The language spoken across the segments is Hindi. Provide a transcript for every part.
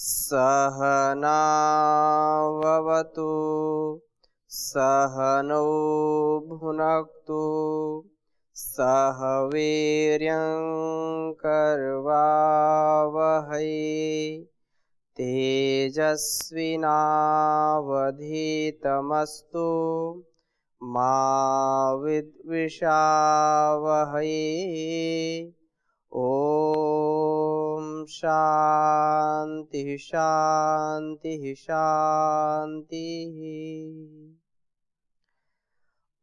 सहनाववतु सहनौ भुनक्तु सह वीर्यं करवावहै तेजस्विनावधीतमस्तु मा विद्विषावहै। ओम शांति शांति शांति।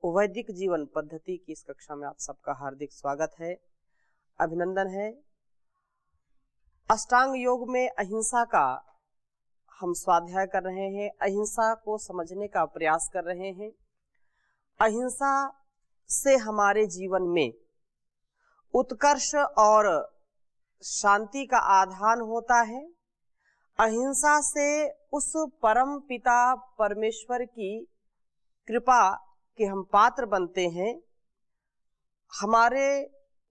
वैदिक जीवन पद्धति की इस कक्षा में आप सबका हार्दिक स्वागत है, अभिनंदन है। अष्टांग योग में अहिंसा का हम स्वाध्याय कर रहे हैं, अहिंसा को समझने का प्रयास कर रहे हैं। अहिंसा से हमारे जीवन में उत्कर्ष और शांति का आधान होता है। अहिंसा से उस परम पिता परमेश्वर की कृपा के हम पात्र बनते हैं, हमारे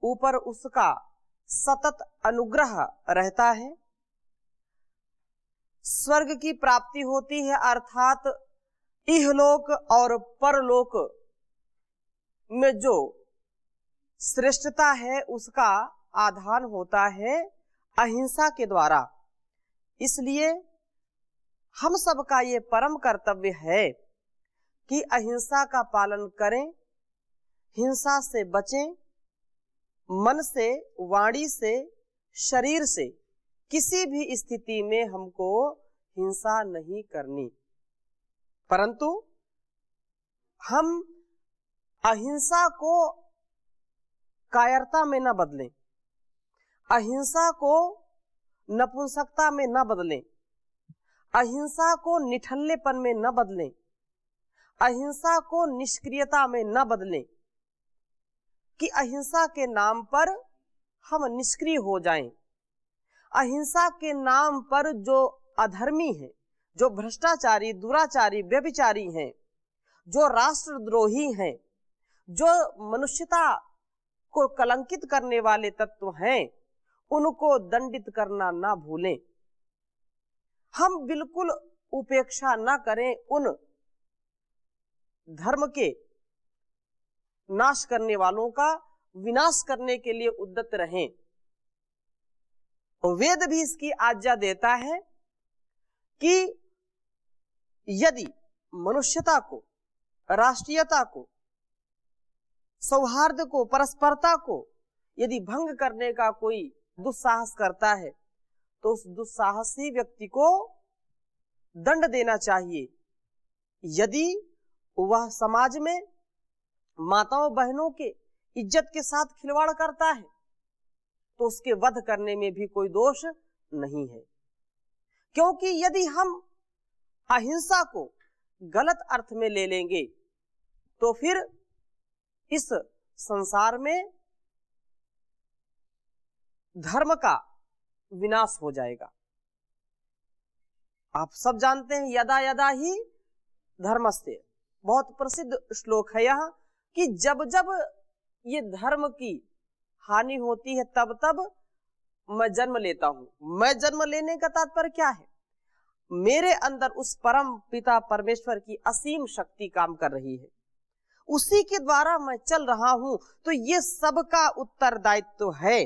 ऊपर उसका सतत अनुग्रह रहता है, स्वर्ग की प्राप्ति होती है, अर्थात इहलोक और परलोक में जो श्रेष्ठता है उसका आधान होता है अहिंसा के द्वारा। इसलिए हम सबका ये परम कर्तव्य है कि अहिंसा का पालन करें, हिंसा से बचें, मन से, वाणी से, शरीर से किसी भी स्थिति में हमको हिंसा नहीं करनी, परंतु हम अहिंसा को कायरता में न बदलें, अहिंसा को नपुंसकता में न बदलें, अहिंसा को निठल्लेपन में न बदलें, अहिंसा को निष्क्रियता में न बदलें कि अहिंसा के नाम पर हम निष्क्रिय हो जाएं। अहिंसा के नाम पर जो अधर्मी हैं, जो भ्रष्टाचारी, दुराचारी, व्यभिचारी हैं, जो राष्ट्रद्रोही हैं, जो मनुष्यता को कलंकित करने वाले तत्व हैं, उनको दंडित करना ना भूलें। हम बिल्कुल उपेक्षा ना करें, उन धर्म के नाश करने वालों का विनाश करने के लिए उद्यत रहें। वेद भी इसकी आज्ञा देता है कि यदि मनुष्यता को, राष्ट्रीयता को, सौहार्द को, परस्परता को यदि भंग करने का कोई दुस्साहस करता है तो उस दुस्साहसी व्यक्ति को दंड देना चाहिए। यदि वह समाज में माताओं बहनों के इज्जत के साथ खिलवाड़ करता है तो उसके वध करने में भी कोई दोष नहीं है, क्योंकि यदि हम अहिंसा को गलत अर्थ में ले लेंगे तो फिर इस संसार में धर्म का विनाश हो जाएगा। आप सब जानते हैं यदा यदा ही धर्मस्य, बहुत प्रसिद्ध श्लोक है यह, कि जब जब ये धर्म की हानि होती है तब तब मैं जन्म लेता हूं। मैं जन्म लेने का तात्पर्य क्या है? मेरे अंदर उस परम पिता परमेश्वर की असीम शक्ति काम कर रही है, उसी के द्वारा मैं चल रहा हूं। तो ये सबका उत्तरदायित्व है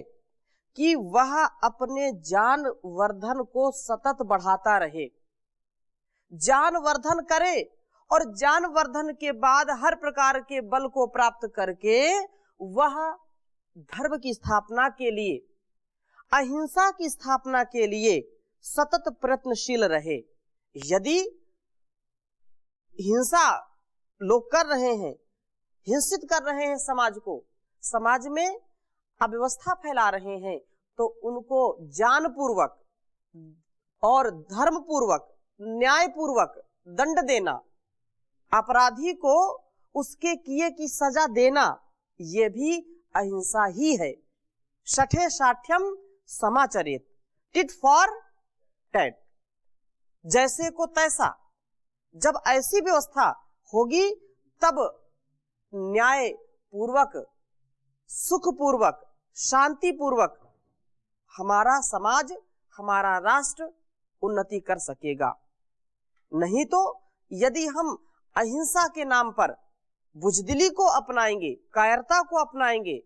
कि वह अपने ज्ञान वर्धन को सतत बढ़ाता रहे, ज्ञान वर्धन करे, और ज्ञान वर्धन के बाद हर प्रकार के बल को प्राप्त करके वह धर्म की स्थापना के लिए, अहिंसा की स्थापना के लिए सतत प्रयत्नशील रहे। यदि हिंसा लोग कर रहे हैं, हिंसित कर रहे हैं समाज को, समाज में अव्यवस्था फैला रहे हैं, तो उनको ज्ञान पूर्वक और धर्म पूर्वक, न्याय पूर्वक दंड देना, अपराधी को उसके किए की सजा देना, ये भी अहिंसा ही है। शठे शाठ्यम समाचरित, टिट फॉर टैट, जैसे को तैसा। जब ऐसी व्यवस्था होगी तब न्याय पूर्वक, सुख पूर्वक, शांति पूर्वक हमारा समाज, हमारा राष्ट्र उन्नति कर सकेगा। नहीं तो यदि हम अहिंसा के नाम पर बुजदिली को अपनाएंगे, कायरता को अपनाएंगे,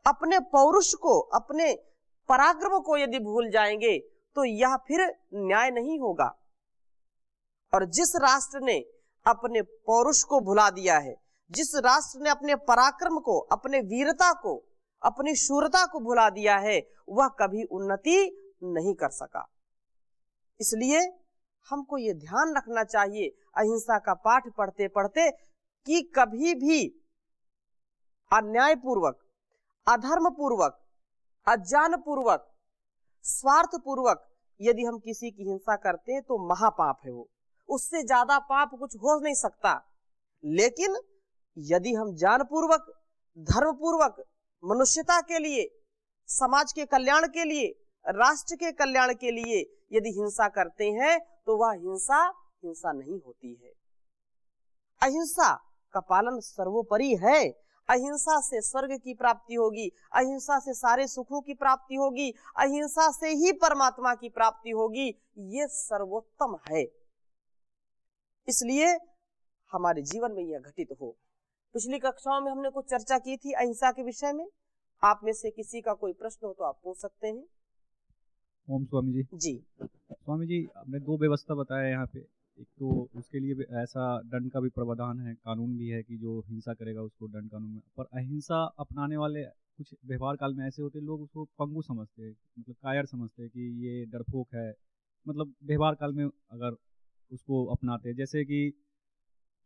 अपने पौरुष को, अपने पराक्रम को यदि भूल जाएंगे तो यह फिर न्याय नहीं होगा। और जिस राष्ट्र ने अपने पौरुष को भुला दिया है, जिस राष्ट्र ने अपने पराक्रम को, अपने वीरता को, अपनी शूरता को भुला दिया है, वह कभी उन्नति नहीं कर सका। इसलिए हमको ये ध्यान रखना चाहिए अहिंसा का पाठ पढ़ते पढ़ते कि कभी भी अन्यायपूर्वक, अधर्मपूर्वक, अज्ञानपूर्वक, स्वार्थपूर्वक यदि हम किसी की हिंसा करते हैं तो महापाप है वो, उससे ज्यादा पाप कुछ हो नहीं सकता। लेकिन यदि हम जानपूर्वक, धर्मपूर्वक, मनुष्यता के लिए, समाज के कल्याण के लिए, राष्ट्र के कल्याण के लिए यदि हिंसा करते हैं तो वह हिंसा नहीं होती है। अहिंसा का पालन सर्वोपरि है। अहिंसा से स्वर्ग की प्राप्ति होगी, अहिंसा से सारे सुखों की प्राप्ति होगी, अहिंसा से ही परमात्मा की प्राप्ति होगी। ये सर्वोत्तम है। इसलिए हमारे जीवन में यह घटित हो। पिछली कक्षाओं में हमने कुछ चर्चा की थी अहिंसा के विषय में। आप में से किसी का कोई प्रश्न हो तो आप पूछ सकते हैं। ओम स्वामी जी। जी स्वामी जी, आपने दो व्यवस्था बताया यहाँ पे। एक तो उसके लिए ऐसा दंड का भी प्रावधान है, कानून भी है कि जो हिंसा करेगा उसको दंड कानून में। पर अहिंसा अपनाने वाले कुछ व्यवहार काल में ऐसे होते हैं, लोग उसको पंगु समझते हैं, मतलब कायर समझते हैं कि ये डरपोक है। मतलब व्यवहार काल में अगर उसको अपनाते हैं, जैसे कि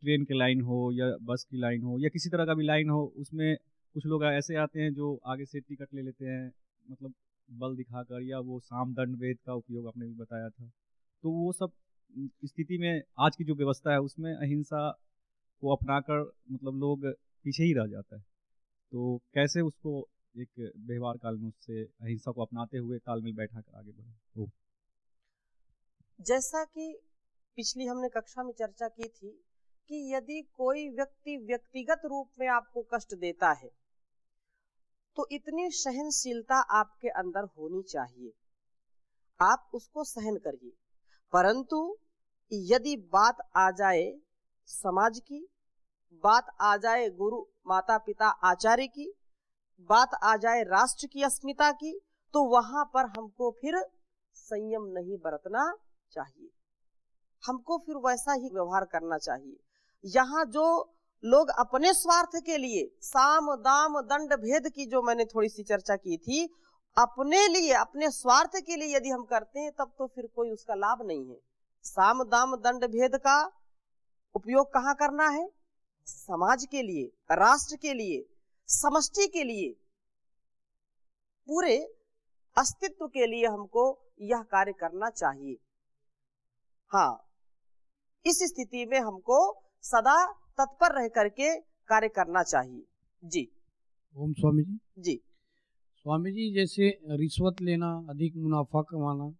ट्रेन की लाइन हो या बस की लाइन हो या किसी तरह का भी लाइन हो, उसमें कुछ लोग ऐसे आते हैं जो आगे से टिकट ले लेते हैं, मतलब बल दिखाकर, या वो साम दंड वेद का उपयोग आपने भी बताया था। तो वो सब स्थिति में आज की जो व्यवस्था है उसमें अहिंसा को अपनाकर मतलब लोग पीछे ही रह जाता है। तो कैसे उसको एक व्यवहार काल में उससे अहिंसा को अपनाते हुए तालमेल बैठा कर आगे बढ़े? जैसा कि पिछली हमने कक्षा में चर्चा की थी कि यदि कोई व्यक्ति व्यक्तिगत रूप में आपको कष्ट देता है तो इतनी सहनशीलता आपके अंदर होनी चाहिए, आप उसको सहन करिए। परंतु यदि बात आ जाए समाज की, बात आ जाए गुरु माता पिता आचार्य की, बात आ जाए राष्ट्र की अस्मिता की, तो वहां पर हमको फिर संयम नहीं बरतना चाहिए, हमको फिर वैसा ही व्यवहार करना चाहिए। यहाँ जो लोग अपने स्वार्थ के लिए साम दाम दंड भेद की जो मैंने थोड़ी सी चर्चा की थी, अपने लिए, अपने स्वार्थ के लिए यदि हम करते हैं तब तो फिर कोई उसका लाभ नहीं है। साम दाम दंड भेद का उपयोग कहाँ करना है? समाज के लिए, राष्ट्र के लिए, समष्टि के लिए, पूरे अस्तित्व के लिए हमको यह कार्य करना चाहिए। हाँ, इस स्थिति में हमको सदा तत्पर रह करके कार्य करना चाहिए। जी ओम स्वामी जी। जी स्वामी जी, जैसे रिश्वत लेना, अधिक मुनाफा कमाना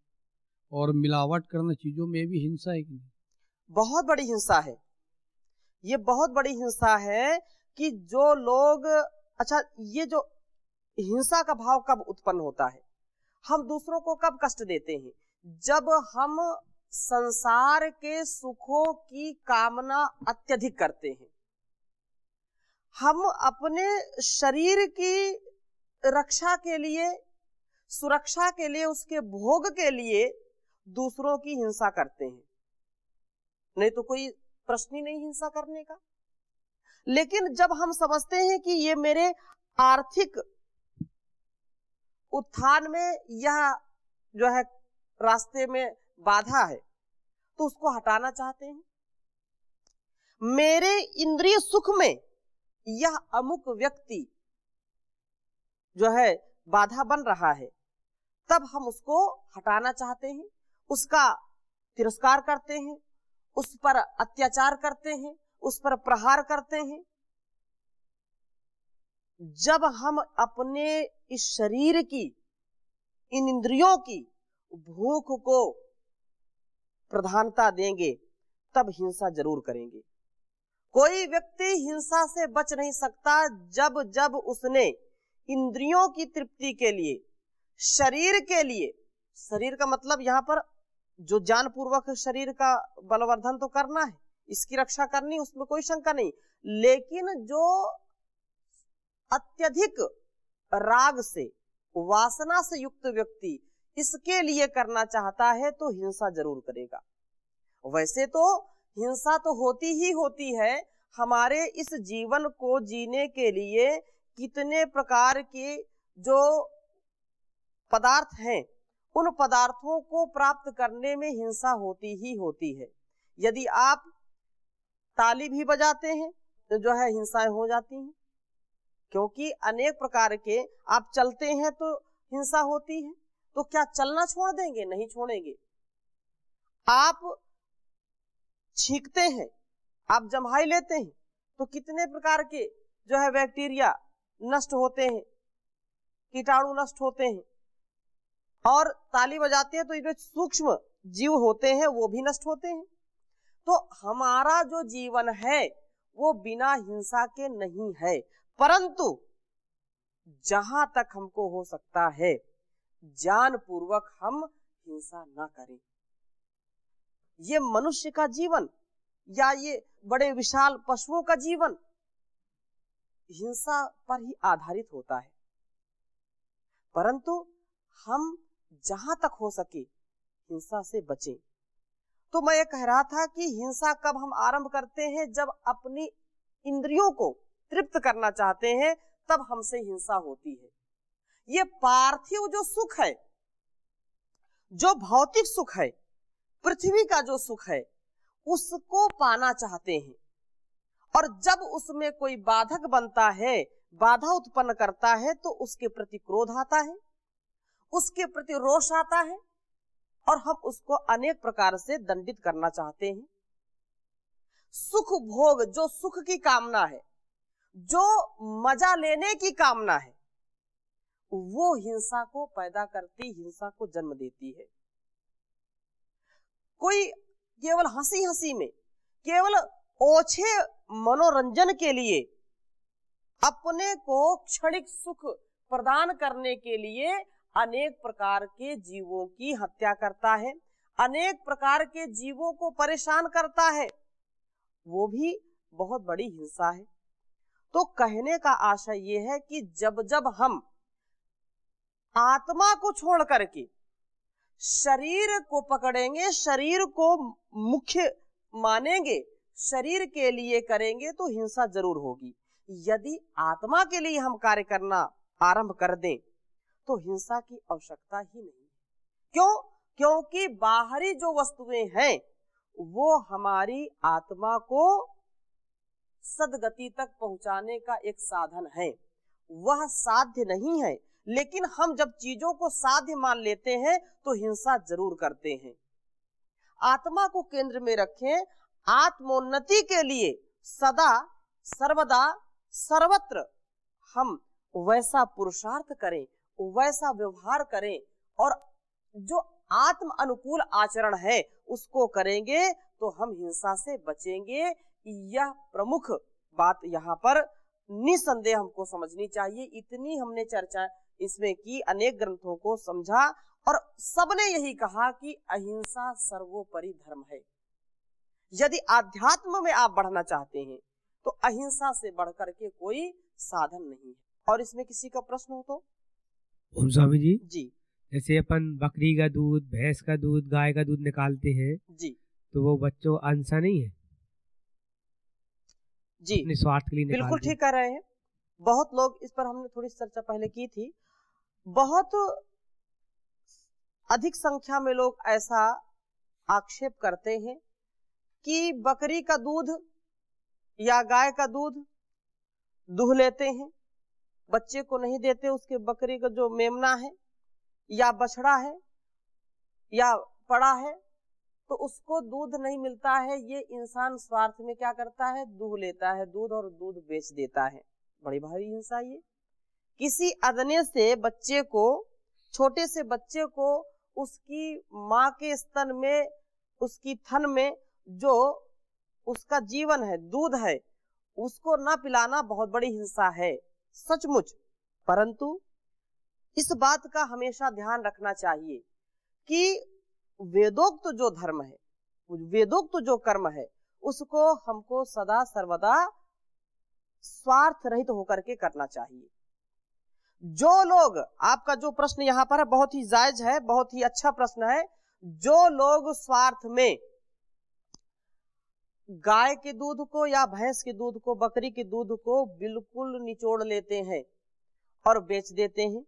और मिलावट करना, चीजों में भी हिंसा है कि नहीं? बहुत बड़ी हिंसा है। ये बहुत बड़ी हिंसा है कि जो लोग, अच्छा, ये जो हिंसा का भाव कब उत्पन्न होता है, हम दूसरों को कब कष्ट देते हैं? जब हम संसार के सुखों की कामना अत्यधिक करते हैं, हम अपने शरीर की रक्षा के लिए, सुरक्षा के लिए, उसके भोग के लिए दूसरों की हिंसा करते हैं। नहीं तो कोई प्रश्न ही नहीं हिंसा करने का। लेकिन जब हम समझते हैं कि ये मेरे आर्थिक उत्थान में यह जो है रास्ते में बाधा है, तो उसको हटाना चाहते हैं। मेरे इंद्रिय सुख में यह अमुक व्यक्ति जो है बाधा बन रहा है, तब हम उसको हटाना चाहते हैं, उसका तिरस्कार करते हैं, उस पर अत्याचार करते हैं, उस पर प्रहार करते हैं। जब हम अपने इस शरीर की, इन इंद्रियों की भूख को प्रधानता देंगे तब हिंसा जरूर करेंगे। कोई व्यक्ति हिंसा से बच नहीं सकता जब जब उसने इंद्रियों की तृप्ति के लिए, शरीर के लिए, शरीर का मतलब यहाँ पर जो ज्ञान पूर्वक शरीर का बलवर्धन तो करना है, इसकी रक्षा करनी, उसमें कोई शंका नहीं, लेकिन जो अत्यधिक राग से, वासना से युक्त व्यक्ति इसके लिए करना चाहता है तो हिंसा जरूर करेगा। वैसे तो हिंसा तो होती ही होती है। हमारे इस जीवन को जीने के लिए कितने प्रकार के जो पदार्थ हैं, उन पदार्थों को प्राप्त करने में हिंसा होती ही होती है। यदि आप ताली भी बजाते हैं तो जो है हिंसाएं हो जाती हैं, क्योंकि अनेक प्रकार के, आप चलते हैं तो हिंसा होती है। तो क्या चलना छोड़ देंगे? नहीं छोड़ेंगे। आप छींकते हैं, आप जम्हाई लेते हैं तो कितने प्रकार के जो है बैक्टीरिया नष्ट होते हैं, कीटाणु नष्ट होते हैं। और ताली बजाते हैं तो जो सूक्ष्म जीव होते हैं वो भी नष्ट होते हैं। तो हमारा जो जीवन है वो बिना हिंसा के नहीं है, परंतु जहां तक हमको हो सकता है ज्ञान पूर्वक हम हिंसा ना करें। ये मनुष्य का जीवन या ये बड़े विशाल पशुओं का जीवन हिंसा पर ही आधारित होता है, परंतु हम जहां तक हो सके हिंसा से बचें। तो मैं ये कह रहा था कि हिंसा कब हम आरंभ करते हैं? जब अपनी इंद्रियों को तृप्त करना चाहते हैं तब हमसे हिंसा होती है। ये पार्थिव जो सुख है, जो भौतिक सुख है, पृथ्वी का जो सुख है, उसको पाना चाहते हैं, और जब उसमें कोई बाधक बनता है, बाधा उत्पन्न करता है, तो उसके प्रति क्रोध आता है, उसके प्रति रोष आता है, और हम उसको अनेक प्रकार से दंडित करना चाहते हैं। सुख भोग, जो सुख की कामना है, जो मजा लेने की कामना है, वो हिंसा को पैदा करती, हिंसा को जन्म देती है। कोई केवल हंसी हंसी में, केवल ओछे मनोरंजन के लिए, अपने को क्षणिक सुख प्रदान करने के लिए अनेक प्रकार के जीवों की हत्या करता है, अनेक प्रकार के जीवों को परेशान करता है, वो भी बहुत बड़ी हिंसा है। तो कहने का आशय ये है कि जब जब हम आत्मा को छोड़ करके शरीर को पकड़ेंगे, शरीर को मुख्य मानेंगे, शरीर के लिए करेंगे, तो हिंसा जरूर होगी। यदि आत्मा के लिए हम कार्य करना आरंभ कर दें तो हिंसा की आवश्यकता ही नहीं। क्यों? क्योंकि बाहरी जो वस्तुएं हैं वो हमारी आत्मा को सदगति तक पहुंचाने का एक साधन है, वह साध्य नहीं है। लेकिन हम जब चीजों को साध्य मान लेते हैं तो हिंसा जरूर करते हैं। आत्मा को केंद्र में रखें, आत्मोन्नति के लिए सदा सर्वदा सर्वत्र हम वैसा पुरुषार्थ करें, वैसा व्यवहार करें, और जो आत्म अनुकूल आचरण है उसको करेंगे तो हम हिंसा से बचेंगे। यह प्रमुख बात यहाँ पर निसंदेह हमको समझनी चाहिए। इतनी हमने चर्चा इसमें की, अनेक ग्रंथों को समझा, और सबने यही कहा कि अहिंसा सर्वोपरि धर्म है। यदि आध्यात्म में आप बढ़ना चाहते हैं तो अहिंसा से बढ़कर के कोई साधन नहीं है। और इसमें किसी का प्रश्न हो तो? ओम स्वामी जी, जी जैसे अपन बकरी का दूध, भैंस का दूध, गाय का दूध निकालते हैं, जी तो वो बच्चों अंसा नहीं है? जी अपने स्वार्थ के लिए बिल्कुल निकालते ठीक कह रहे हैं। बहुत लोग, इस पर हमने थोड़ी चर्चा पहले की थी, बहुत अधिक संख्या में लोग ऐसा आक्षेप करते हैं कि बकरी का दूध या गाय का दूध दूह लेते हैं, बच्चे को नहीं देते। उसके बकरी का जो मेमना है या बछड़ा है या पड़ा है तो उसको दूध नहीं मिलता है। ये इंसान स्वार्थ में क्या करता है? दूह लेता है दूध और दूध बेच देता है। बड़ी भारी हिंसा ये। किसी अदने से बच्चे को, छोटे से बच्चे को उसकी माँ के स्तन में, उसकी थन में जो उसका जीवन है, दूध है, उसको ना पिलाना बहुत बड़ी हिंसा है, सचमुच। परंतु इस बात का हमेशा ध्यान रखना चाहिए कि वेदोक्त जो धर्म है, वेदोक्त जो कर्म है, उसको हमको सदा सर्वदा स्वार्थ रहित होकर के करना चाहिए। जो लोग, आपका जो प्रश्न यहाँ पर है बहुत ही जायज है, बहुत ही अच्छा प्रश्न है। जो लोग स्वार्थ में गाय के दूध को या भैंस के दूध को, बकरी के दूध को बिल्कुल निचोड़ लेते हैं और बेच देते हैं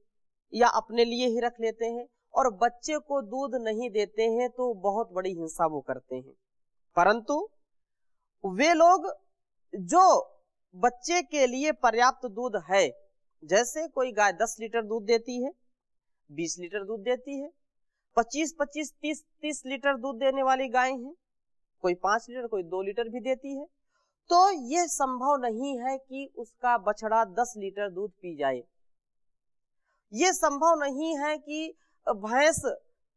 या अपने लिए ही रख लेते हैं और बच्चे को दूध नहीं देते हैं, तो बहुत बड़ी हिंसा वो करते हैं। परंतु वे लोग जो बच्चे के लिए पर्याप्त दूध है, जैसे कोई गाय 10 लीटर दूध देती है, 20 लीटर दूध देती है, 25-25, 30-30 लीटर दूध देने वाली गाय हैं, कोई 5 लीटर, कोई 2 लीटर भी देती है, तो यह संभव नहीं है कि उसका बछड़ा 10 लीटर दूध पी जाए। यह संभव नहीं है कि भैंस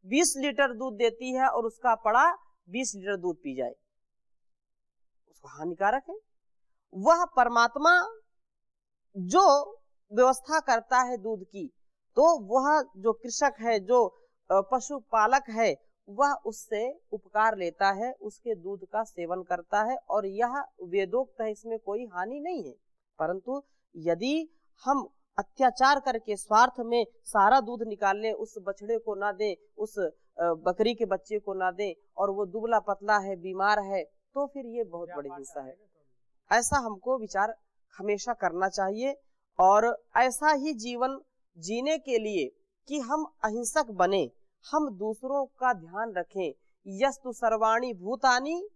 20 लीटर दूध देती है और उसका पड़ा 20 लीटर दूध पी जाए, उसको हानिकारक है। वह परमात्मा जो व्यवस्था करता है दूध की, तो वह जो कृषक है, जो पशुपालक है, वह उससे उपकार लेता है, उसके दूध का सेवन करता है और यह वेदोक्त है, इसमें कोई हानि नहीं है। परंतु यदि हम अत्याचार करके स्वार्थ में सारा दूध निकाल लें, उस बछड़े को ना दें, उस बकरी के बच्चे को ना दें और वो दुबला पतला है, बीमार है, तो फिर ये बहुत बड़ी हिंसा है। ऐसा हमको विचार हमेशा करना चाहिए और ऐसा ही जीवन जीने के लिए कि हम अहिंसक बने, हम दूसरों का ध्यान रखें। यस्तु सर्वाणि भूतानि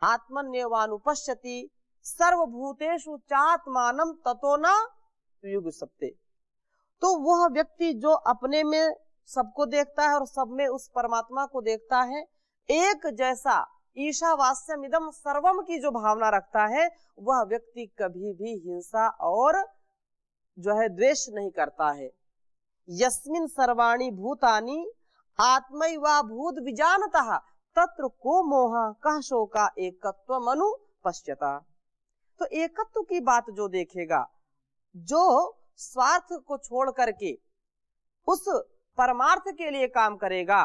आत्मन्यवानुपश्यति सर्वभूतेषु चात्मानं ततो न युगसप्ते। तो वह व्यक्ति जो अपने में सबको देखता है और सब में उस परमात्मा को देखता है, एक जैसा ईशावास्यमिदं सर्वम की जो भावना रखता है, वह व्यक्ति कभी भी हिंसा और जो है द्वेष नहीं करता है। यस्मिन् सर्वाणि भूतानि आत्मैवा भूत विजानतः तत्र को मोह कह शोका एकत्वम अनुपश्यता। तो एकत्व की बात जो देखेगा, जो स्वार्थ को छोड़ करके उस परमार्थ के लिए काम करेगा,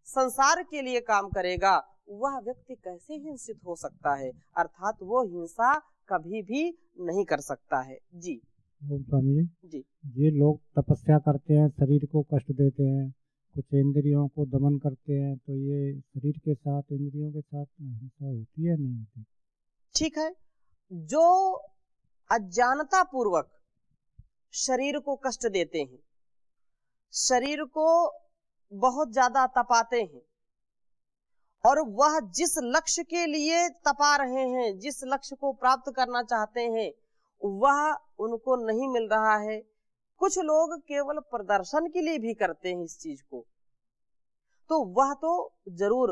संसार के लिए काम करेगा, वह व्यक्ति कैसे हिंसित हो सकता है, अर्थात वो हिंसा कभी भी नहीं कर सकता है। जी स्वामी जी, ये लोग तपस्या करते हैं, शरीर को कष्ट देते हैं, कुछ इंद्रियों को दमन करते हैं, तो ये शरीर के साथ, इंद्रियों के साथ हिंसा होती है नहीं होती? ठीक है। जो अज्ञानता पूर्वक शरीर को कष्ट देते हैं, शरीर को बहुत ज्यादा तपाते हैं और वह जिस लक्ष्य के लिए तपा रहे हैं, जिस लक्ष्य को प्राप्त करना चाहते हैं, वह उनको नहीं मिल रहा है। कुछ लोग केवल प्रदर्शन के लिए भी करते हैं इस चीज को, तो वह तो जरूर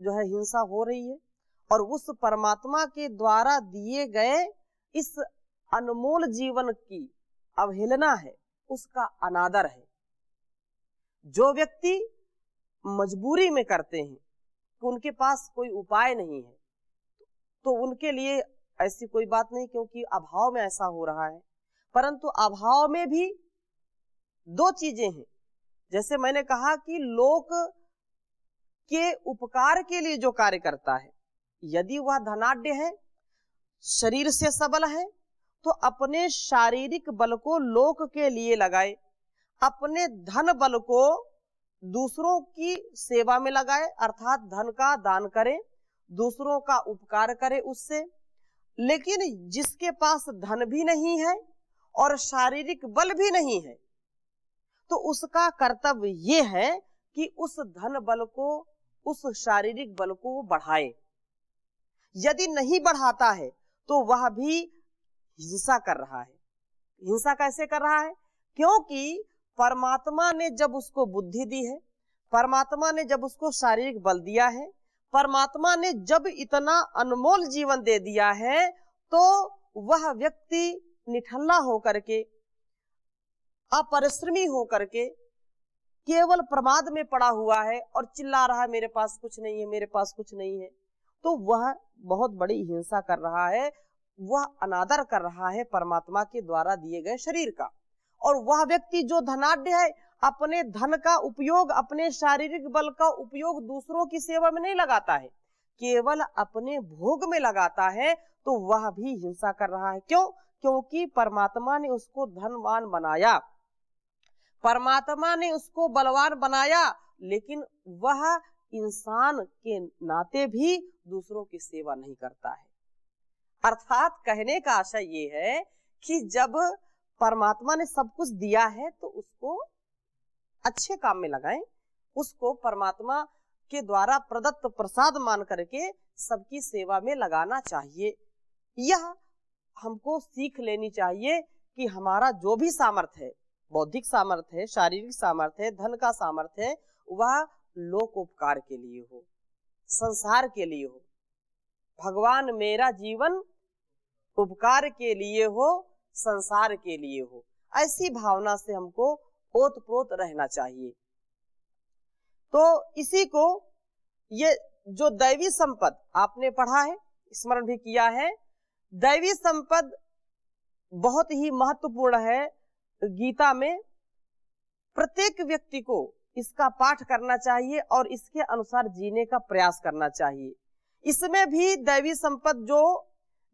जो है हिंसा हो रही है और उस परमात्मा के द्वारा दिए गए इस अनमोल जीवन की अवहेलना है, उसका अनादर है। जो व्यक्ति मजबूरी में करते हैं, तो उनके पास कोई उपाय नहीं है, तो उनके लिए ऐसी कोई बात नहीं, क्योंकि अभाव में ऐसा हो रहा है। परंतु अभाव में भी दो चीजें हैं। जैसे मैंने कहा कि लोक के उपकार के लिए जो कार्य करता है, यदि वह धनाढ्य है, शरीर से सबल है, तो अपने शारीरिक बल को लोक के लिए लगाए, अपने धन बल को दूसरों की सेवा में लगाए, अर्थात धन का दान करे, दूसरों का उपकार करे उससे। लेकिन जिसके पास धन भी नहीं है और शारीरिक बल भी नहीं है, तो उसका कर्तव्य ये है कि उस धन बल को, उस शारीरिक बल को वो बढ़ाए। यदि नहीं बढ़ाता है तो वह भी हिंसा कर रहा है। हिंसा कैसे कर रहा है? क्योंकि परमात्मा ने जब उसको बुद्धि दी है, परमात्मा ने जब उसको शारीरिक बल दिया है, परमात्मा ने जब इतना अनमोल जीवन दे दिया है, तो वह व्यक्ति निठल्ला होकर के, अपरिश्रमी होकर के, केवल प्रमाद में पड़ा हुआ है और चिल्ला रहा है मेरे पास कुछ नहीं है, मेरे पास कुछ नहीं है, तो वह बहुत बड़ी हिंसा कर रहा है, वह अनादर कर रहा है परमात्मा के द्वारा दिए गए शरीर का। और वह व्यक्ति जो धनाढ्य है, अपने धन का उपयोग, अपने शारीरिक बल का उपयोग दूसरों की सेवा में नहीं लगाता है, केवल अपने भोग में लगाता है, तो वह भी हिंसा कर रहा है। क्यों? क्योंकि परमात्मा ने उसको धनवान बनाया, परमात्मा ने उसको बलवान बनाया, लेकिन वह इंसान के नाते भी दूसरों की सेवा नहीं करता है। अर्थात कहने का आशय ये है कि जब परमात्मा ने सब कुछ दिया है तो उसको अच्छे काम में लगाएं, उसको परमात्मा के द्वारा प्रदत्त प्रसाद मान करके सबकी सेवा में लगाना चाहिए। यह हमको सीख लेनी चाहिए कि हमारा जो भी सामर्थ्य है, बौद्धिक सामर्थ्य है, शारीरिक सामर्थ्य है, धन का सामर्थ्य है, वह लोकोपकार के लिए हो, संसार के लिए हो। भगवान मेरा जीवन उपकार के लिए हो, संसार के लिए हो, ऐसी भावना से हमको ओतप्रोत रहना चाहिए। तो इसी को ये जो दैवी संपद आपने पढ़ा है, स्मरण भी किया है, दैवी संपद बहुत ही महत्वपूर्ण है। गीता में प्रत्येक व्यक्ति को इसका पाठ करना चाहिए और इसके अनुसार जीने का प्रयास करना चाहिए। इसमें भी दैवी संपद जो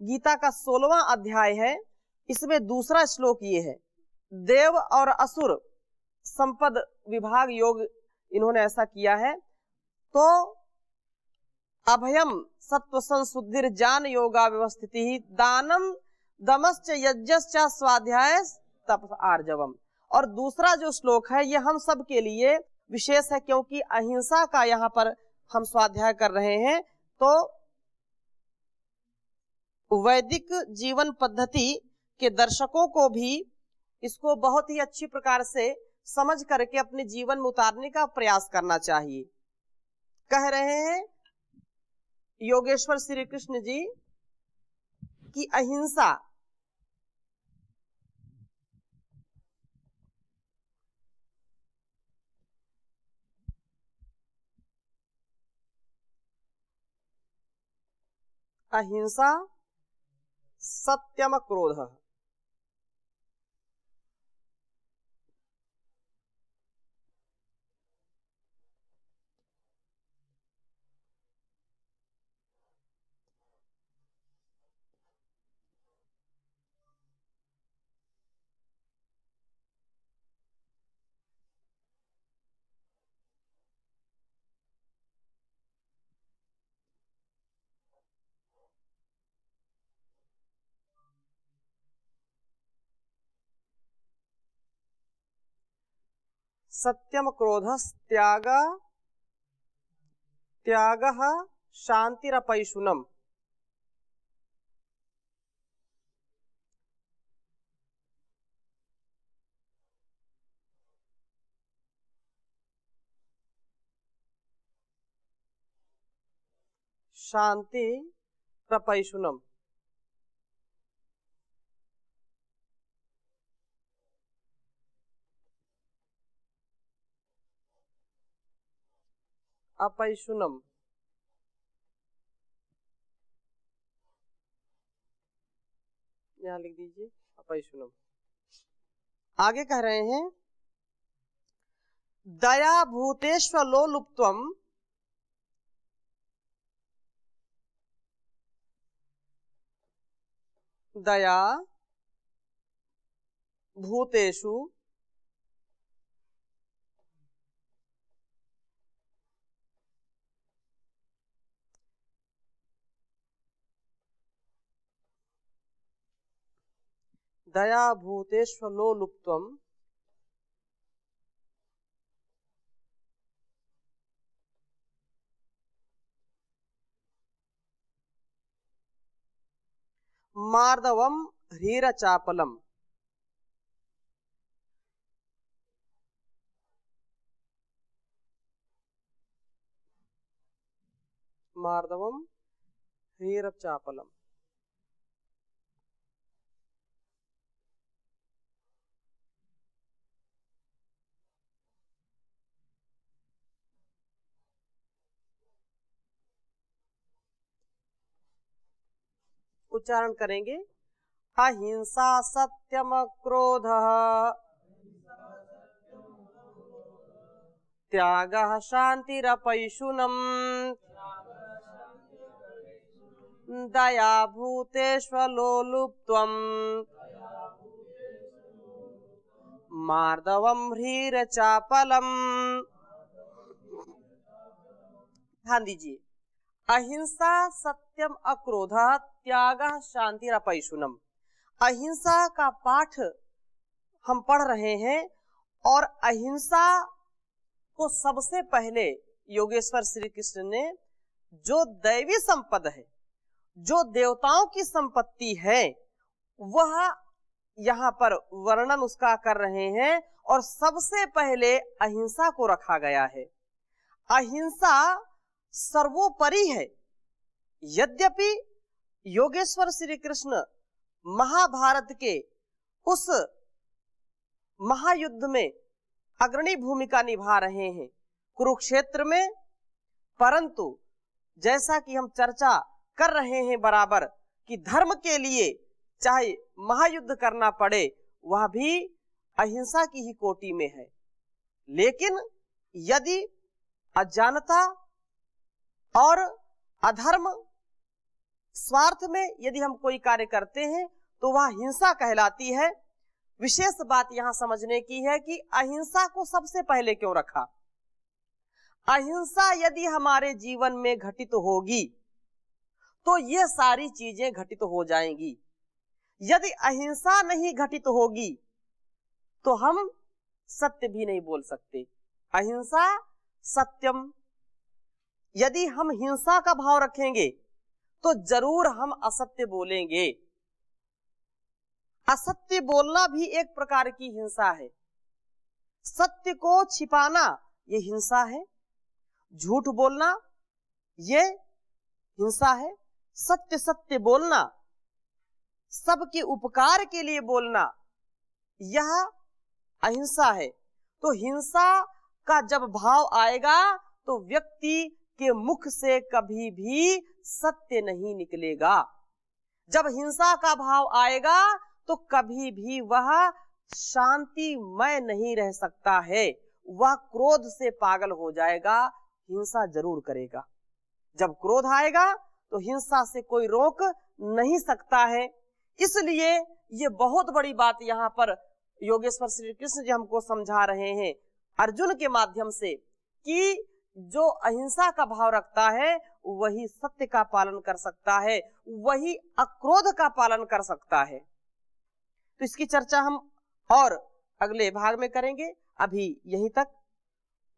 गीता का 16वां अध्याय है, इसमें दूसरा श्लोक ये है, देव और असुर संपद विभाग योग इन्होंने ऐसा किया है। तो अभयम सत्व संशुद्धिर ज्ञान योगा व्यवस्थिति दानम दमश्च यज्ञश्च स्वाध्याय तप आर्जवम। और दूसरा जो श्लोक है ये हम सब के लिए विशेष है, क्योंकि अहिंसा का यहाँ पर हम स्वाध्याय कर रहे हैं। तो वैदिक जीवन पद्धति के दर्शकों को भी इसको बहुत ही अच्छी प्रकार से समझ करके अपने जीवन में उतारने का प्रयास करना चाहिए। कह रहे हैं योगेश्वर श्री कृष्ण जी की अहिंसा अहिंसा सत्यम क्रोध। सत्यम क्रोधस् त्याग त्यागः शांतिरपैशुनम। शांति प्रपैशुनम। अपैशुनम यहाँ लिख दीजिए, अपैशुनम। आगे कह रहे हैं दया भूतेष्वलोलुप्त्वम दया भूतेषु दया भूतेष्वलोलुप्त्वम मार्दवम ह्रीरचापलम। मार्दवम ह्रीरचापलम। उच्चारण करेंगे अहिंसा सत्यम क्रोध त्यागः शान्तिरपैशुनम् दया भूतेष्वलोलुप्त्वम् मार्दवम् ह्रीरचापलम्। ध्यान दीजिए, अहिंसा सत्यम अक्रोधः त्यागः शांतिरपैशुनम्। अहिंसा का पाठ हम पढ़ रहे हैं और अहिंसा को सबसे पहले योगेश्वर श्री कृष्ण ने जो दैवी संपद है, जो देवताओं की संपत्ति है, वह यहाँ पर वर्णन उसका कर रहे हैं और सबसे पहले अहिंसा को रखा गया है। अहिंसा सर्वोपरि है। यद्यपि योगेश्वर श्री कृष्ण महाभारत के उस महायुद्ध में अग्रणी भूमिका निभा रहे हैं कुरुक्षेत्र में, परंतु जैसा कि हम चर्चा कर रहे हैं बराबर कि धर्म के लिए चाहे महायुद्ध करना पड़े, वह भी अहिंसा की ही कोटि में है। लेकिन यदि अज्ञानता और अधर्म स्वार्थ में यदि हम कोई कार्य करते हैं तो वह हिंसा कहलाती है। विशेष बात यहां समझने की है कि अहिंसा को सबसे पहले क्यों रखा। अहिंसा यदि हमारे जीवन में घटित होगी तो ये सारी चीजें घटित हो जाएंगी। यदि अहिंसा नहीं घटित होगी तो हम सत्य भी नहीं बोल सकते। अहिंसा सत्यम। यदि हम हिंसा का भाव रखेंगे तो जरूर हम असत्य बोलेंगे। असत्य बोलना भी एक प्रकार की हिंसा है। सत्य को छिपाना ये हिंसा है। झूठ बोलना ये हिंसा है। सत्य सत्य बोलना, सबके उपकार के लिए बोलना, यह अहिंसा है। तो हिंसा का जब भाव आएगा तो व्यक्ति के मुख से कभी भी सत्य नहीं निकलेगा। जब हिंसा का भाव आएगा तो कभी भी वह शांतिमय नहीं रह सकता है। वह क्रोध से पागल हो जाएगा, हिंसा जरूर करेगा। जब क्रोध आएगा तो हिंसा से कोई रोक नहीं सकता है। इसलिए ये बहुत बड़ी बात यहाँ पर योगेश्वर श्री कृष्ण जी हमको समझा रहे हैं अर्जुन के माध्यम से कि जो अहिंसा का भाव रखता है वही सत्य का पालन कर सकता है, वही अक्रोध का पालन कर सकता है। तो इसकी चर्चा हम और अगले भाग में करेंगे। अभी यहीं तक।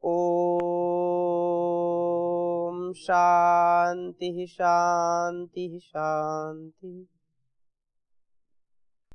ओम शांति शांति शांति।